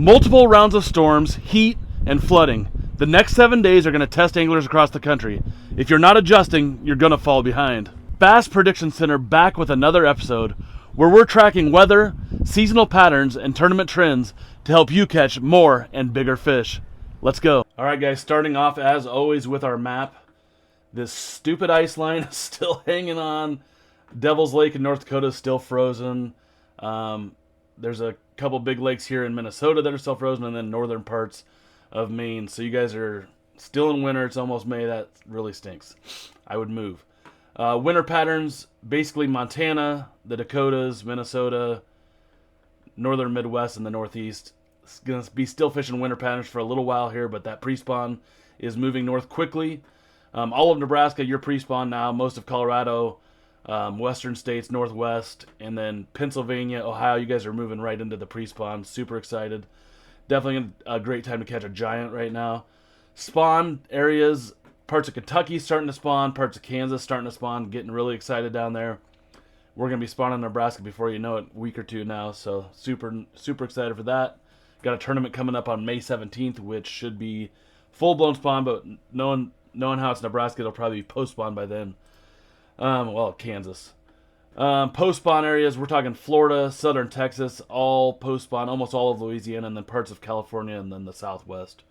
Multiple rounds of storms, heat, and flooding. The next 7 days are going to test anglers across the country. If you're not adjusting, you're going to fall behind. Bass Prediction Center back with another episode where we're tracking weather, seasonal patterns, and tournament trends to help you catch more and bigger fish. Let's go. All right, guys, starting off as always with our map. This stupid ice line is still hanging on. Devil's Lake in North Dakota is still frozen. There's a couple big lakes here in Minnesota that are still frozen, and then northern parts of Maine. So you guys are still in winter. It's almost May. That really stinks. I would move. Winter patterns, basically Montana, the Dakotas, Minnesota, northern Midwest, and the Northeast. It's going to be still fishing winter patterns for a little while here, but that pre-spawn is moving north quickly. All of Nebraska, you're pre-spawn now. Most of Colorado, western states, Northwest, and then Pennsylvania, Ohio, you guys are moving right into the pre-spawn. Super excited. Definitely a great time to catch a giant right now. Spawn areas, parts of Kentucky starting to spawn, parts of Kansas starting to spawn, getting really excited down there. We're going to be spawning in Nebraska before you know it, a week or two now, so super excited for that. Got a tournament coming up on May 17th, which should be full-blown spawn, but knowing how it's Nebraska, it'll probably be post-spawn by then. Well, Kansas. Post-spawn areas, we're talking Florida, southern Texas, all post-spawn, almost all of Louisiana, and then parts of California, and then the Southwest.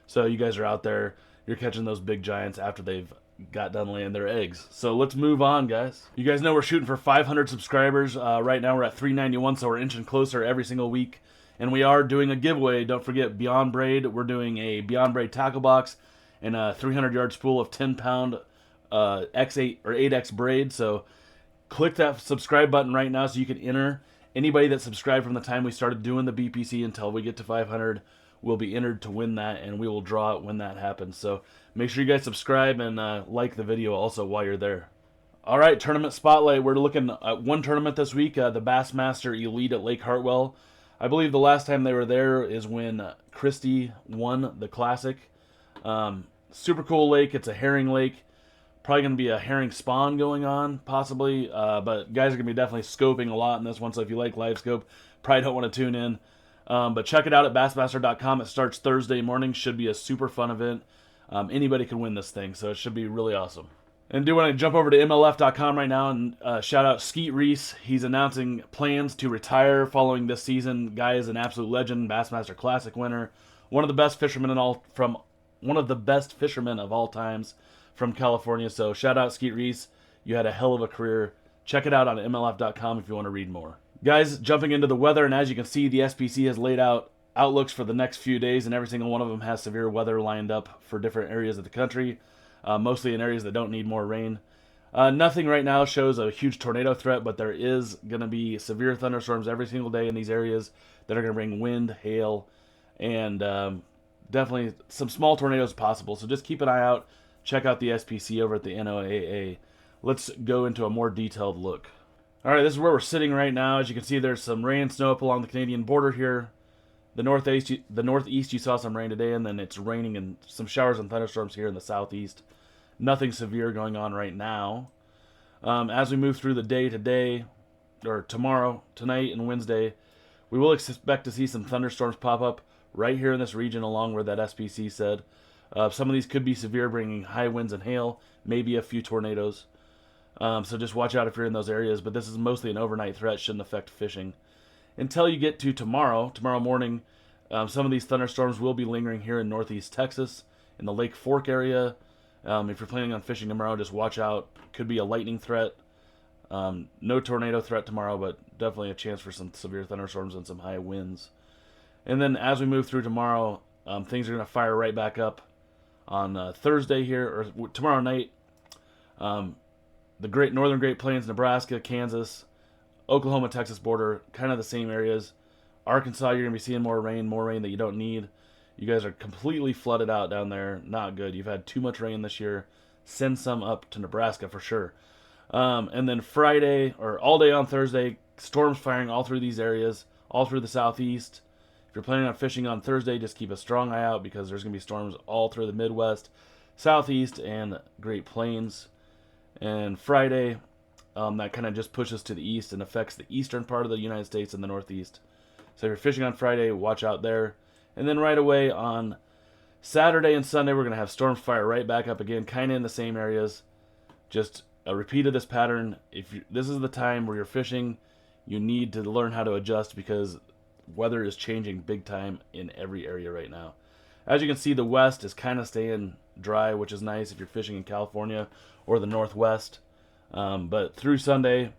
So you guys are out there, you're catching those big giants after they've got done laying their eggs. So let's move on, guys. You guys know we're shooting for 500 subscribers. Right now we're at 391, so we're inching closer every single week. And we are doing a giveaway. Don't forget, Beyond Braid. We're doing a Beyond Braid tackle box and a 300-yard spool of 10-pound X8 or 8X braid. So click that subscribe button right now so you can enter. Anybody that subscribed from the time we started doing the BPC until we get to 500 will be entered to win that, and we will draw it when that happens. So make sure you guys subscribe and like the video also while you're there. All right, tournament spotlight. We're looking at one tournament this week, the Bassmaster Elite at Lake Hartwell. I believe the last time they were there is when Christie won the Classic. Super cool lake. It's a herring lake. Probably going to be a herring spawn going on, possibly. But guys are going to be definitely scoping a lot in this one, so if you like live scope, probably don't want to tune in. But check it out at bassmaster.com. It starts Thursday morning. Should be a super fun event. Anybody can win this thing, so it should be really awesome. And do want to jump over to MLF.com right now and shout out Skeet Reese. He's announcing plans to retire following this season. Guy is an absolute legend, Bassmaster Classic winner, one of the best fishermen of all times from California. So shout out Skeet Reese. You had a hell of a career. Check it out on MLF.com if you want to read more. Guys, jumping into the weather, and as you can see, the SPC has laid out outlooks for the next few days, and every single one of them has severe weather lined up for different areas of the country. Mostly in areas that don't need more rain. Nothing right now shows a huge tornado threat, but there is going to be severe thunderstorms every single day in these areas that are going to bring wind, hail, and definitely some small tornadoes possible. So just keep an eye out. Check out the SPC over at the NOAA. Let's go into a more detailed look. All right, this is where we're sitting right now. As you can see, there's some rain and snow up along the Canadian border here. The northeast, you saw some rain today, and then it's raining and some showers and thunderstorms here in the southeast. Nothing severe going on right now. As we move through the day today, or tomorrow, tonight, and Wednesday, we will expect to see some thunderstorms pop up right here in this region along where that SPC said. Some of these could be severe, bringing high winds and hail, maybe a few tornadoes. So just watch out if you're in those areas, but this is mostly an overnight threat, shouldn't affect fishing. Until you get to tomorrow morning, some of these thunderstorms will be lingering here in northeast Texas, in the Lake Fork area. If you're planning on fishing tomorrow, just watch out. Could be a lightning threat. No tornado threat tomorrow, but definitely a chance for some severe thunderstorms and some high winds. And then as we move through tomorrow, things are going to fire right back up on Thursday here, or tomorrow night. The northern Great Plains, Nebraska, Kansas, Oklahoma, Texas border, kind of the same areas. Arkansas, you're going to be seeing more rain that you don't need. You guys are completely flooded out down there. Not good. You've had too much rain this year. Send some up to Nebraska for sure. And then Friday, or all day on Thursday, storms firing all through these areas, all through the southeast. If you're planning on fishing on Thursday, just keep a strong eye out because there's going to be storms all through the Midwest, southeast, and Great Plains. And Friday, that kind of just pushes to the east and affects the eastern part of the United States and the northeast. So if you're fishing on Friday, watch out there. And then right away on Saturday and Sunday, we're going to have storms fire right back up again, kind of in the same areas. Just a repeat of this pattern. This is the time where you're fishing, you need to learn how to adjust because weather is changing big time in every area right now. As you can see, the west is kind of staying dry, which is nice if you're fishing in California or the northwest. But through Sunday,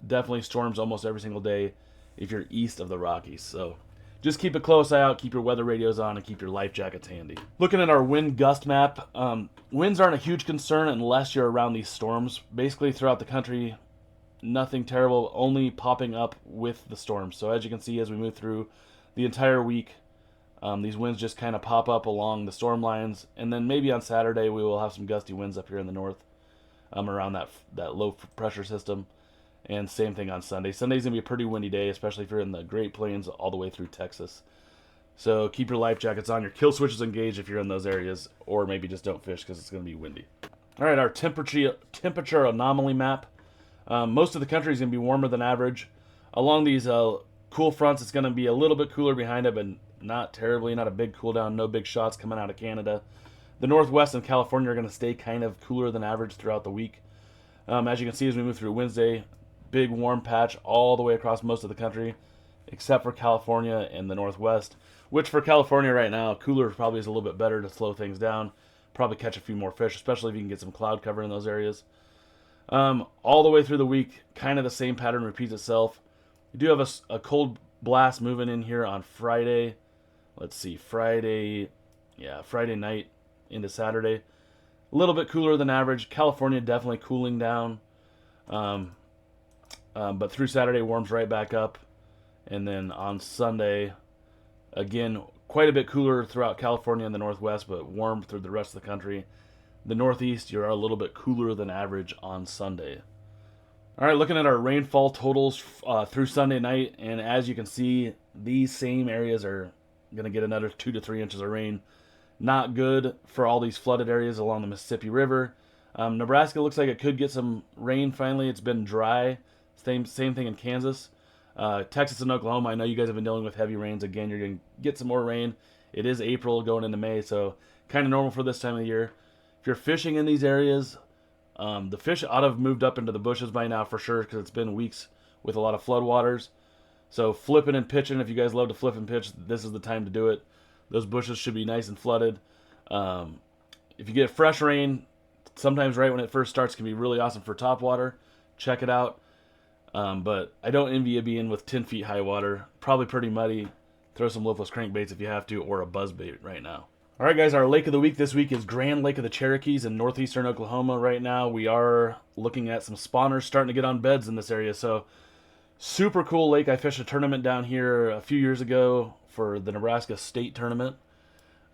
definitely storms almost every single day if you're east of the Rockies. So just keep a close eye out, keep your weather radios on, and keep your life jackets handy. Looking at our wind gust map, winds aren't a huge concern unless you're around these storms. Basically throughout the country, nothing terrible, only popping up with the storms. So as you can see, as we move through the entire week, these winds just kind of pop up along the storm lines. And then maybe on Saturday we will have some gusty winds up here in the north around that low pressure system. And same thing on Sunday. Sunday's going to be a pretty windy day, especially if you're in the Great Plains all the way through Texas. So keep your life jackets on, your kill switches engaged if you're in those areas, or maybe just don't fish because it's going to be windy. All right, our temperature anomaly map. Most of the country is going to be warmer than average. Along these cool fronts, it's going to be a little bit cooler behind it, but not terribly, not a big cool down, no big shots coming out of Canada. The Northwest and California are going to stay kind of cooler than average throughout the week. As you can see, as we move through Wednesday, big warm patch all the way across most of the country, except for California and the Northwest, which for California right now, cooler probably is a little bit better to slow things down, probably catch a few more fish, especially if you can get some cloud cover in those areas. All the way through the week, kind of the same pattern repeats itself. You do have a cold blast moving in here on Friday. Let's see, Friday night into Saturday. A little bit cooler than average. California definitely cooling down. But through Saturday, warms right back up. And then on Sunday, again, quite a bit cooler throughout California and the Northwest, but warm through the rest of the country. The Northeast, you're a little bit cooler than average on Sunday. All right, looking at our rainfall totals through Sunday night, and as you can see, these same areas are going to get another 2 to 3 inches of rain. Not good for all these flooded areas along the Mississippi River. Nebraska looks like it could get some rain finally. It's been dry. Same thing in Kansas. Texas and Oklahoma, I know you guys have been dealing with heavy rains. Again, you're going to get some more rain. It is April going into May, so kind of normal for this time of the year. If you're fishing in these areas, the fish ought to have moved up into the bushes by now for sure because it's been weeks with a lot of flood waters. So flipping and pitching, if you guys love to flip and pitch, this is the time to do it. Those bushes should be nice and flooded. If you get fresh rain, sometimes right when it first starts can be really awesome for top water. Check it out. But I don't envy you being with 10 feet high water. Probably pretty muddy. Throw some lipless crankbaits if you have to, or a buzzbait right now. All right, guys, our lake of the week this week is Grand Lake of the Cherokees in northeastern Oklahoma. Right now, we are looking at some spawners starting to get on beds in this area. So, super cool lake. I fished a tournament down here a few years ago for the Nebraska State Tournament.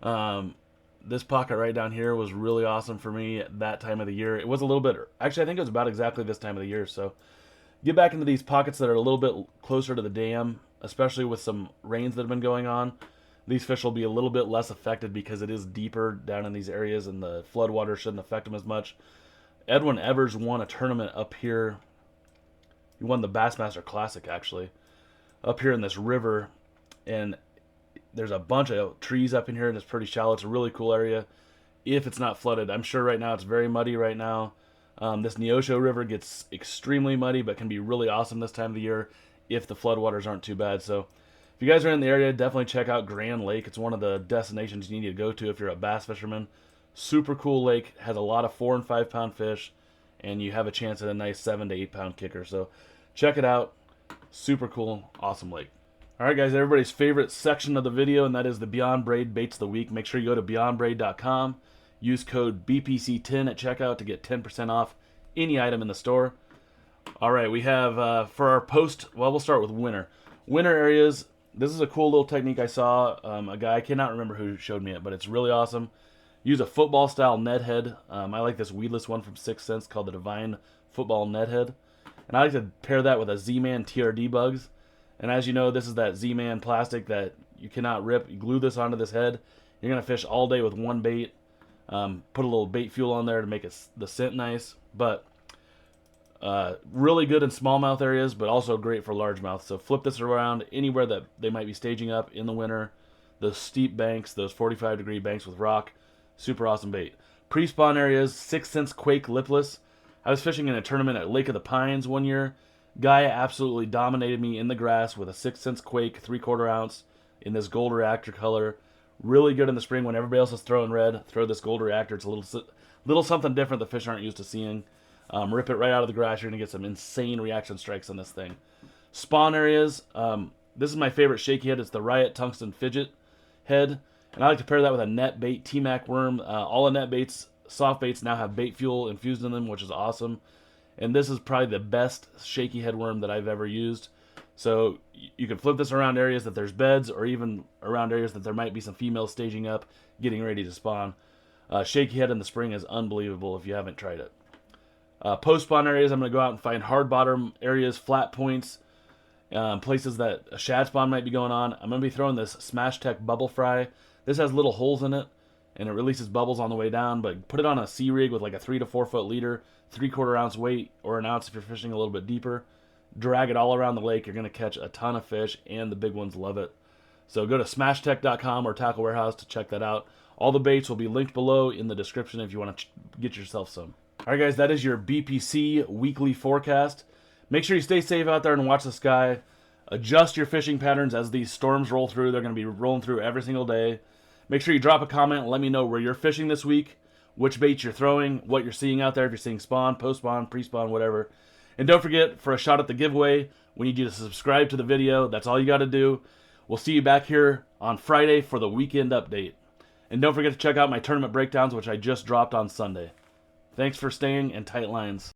This pocket right down here was really awesome for me at that time of the year. It was a little bit, actually, I think it was about exactly this time of the year. So, get back into these pockets that are a little bit closer to the dam, especially with some rains that have been going on. These fish will be a little bit less affected because it is deeper down in these areas and the floodwater shouldn't affect them as much. Edwin Evers won a tournament up here. He won the Bassmaster Classic, actually, up here in this river. And there's a bunch of trees up in here and it's pretty shallow. It's a really cool area if it's not flooded. I'm sure right now it's very muddy right now. This Neosho River gets extremely muddy but can be really awesome this time of the year if the floodwaters aren't too bad. So if you guys are in the area, definitely check out Grand Lake. It's one of the destinations you need to go to if you're a bass fisherman. Super cool lake, has a lot of 4 and 5 pound fish, and you have a chance at a nice 7 to 8 pound kicker. So check it out. Super cool, awesome lake. All right, guys, everybody's favorite section of the video, and that is the Beyond Braid Baits of the Week. Make sure you go to beyondbraid.com. Use code BPC10 at checkout to get 10% off any item in the store. All right, we have for our we'll start with winter. Winter areas. This is a cool little technique I saw. A guy, I cannot remember who showed me it, but it's really awesome. Use a football-style Ned head. I like this weedless one from 6th Sense called the Divine Football Ned head. And I like to pair that with a Z-Man TRD bugs. And as you know, this is that Z-Man plastic that you cannot rip. You glue this onto this head. You're going to fish all day with one bait. Put a little bait fuel on there to make the scent nice. But Really good in smallmouth areas, but also great for largemouth. So flip this around anywhere that they might be staging up in the winter. Those steep banks, those 45-degree banks with rock, super awesome bait. Pre-spawn areas, 6 cents Quake lipless. I was fishing in a tournament at Lake of the Pines one year. Guy absolutely dominated me in the grass with a 6 cents Quake 3/4 ounce in this gold reactor color. Really good in the spring when everybody else is throwing red. Throw this gold reactor. It's a little something different the fish aren't used to seeing. Rip it right out of the grass. You're going to get some insane reaction strikes on this thing. Spawn areas. This is my favorite shaky head. It's the Riot Tungsten Fidget head. And I like to pair that with a net bait T-Mac worm. All the net baits, soft baits now have bait fuel infused in them, which is awesome. And this is probably the best shaky head worm that I've ever used. So you can flip this around areas that there's beds, or even around areas that there might be some females staging up, getting ready to spawn. Shaky head in the spring is unbelievable if you haven't tried it. Post-spawn areas, I'm going to go out and find hard bottom areas, flat points, places that a shad spawn might be going on. I'm going to be throwing this Smash Tech Bubble Fry. This has little holes in it, and it releases bubbles on the way down, but put it on a sea rig with like a 3 to 4 foot leader, 3/4 ounce weight, or an ounce if you're fishing a little bit deeper. Drag it all around the lake. You're going to catch a ton of fish, and the big ones love it. So go to smashtech.com or Tackle Warehouse to check that out. All the baits will be linked below in the description if you want to get yourself some. All right, guys, that is your BPC weekly forecast. Make sure you stay safe out there and watch the sky. Adjust your fishing patterns as these storms roll through. They're going to be rolling through every single day. Make sure you drop a comment and let me know where you're fishing this week, which baits you're throwing, what you're seeing out there, if you're seeing spawn, post-spawn, pre-spawn, whatever. And don't forget, for a shot at the giveaway, we need you to subscribe to the video. That's all you got to do. We'll see you back here on Friday for the weekend update. And don't forget to check out my tournament breakdowns, which I just dropped on Sunday. Thanks for staying in tight lines.